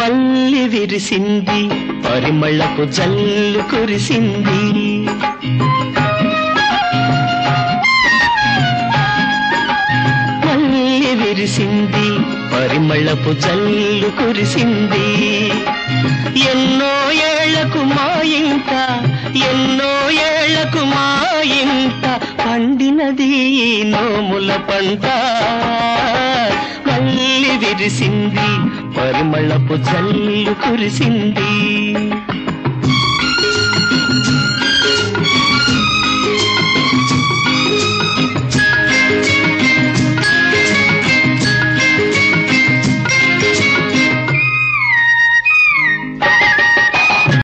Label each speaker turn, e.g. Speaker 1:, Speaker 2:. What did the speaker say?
Speaker 1: మల్లి విరిసింది పరిమళపు జల్లు కురిసింది మల్లి విరిసింది పరిమళపు జల్లు కురిసింది ఎన్నో ఏళ్లకు మా ఇంట ఎన్నో ఏళ్లకు మా ఇంట పండినది నోముల పంట మల్లి విరిసింది పరిమళపు జల్లు కురిసింది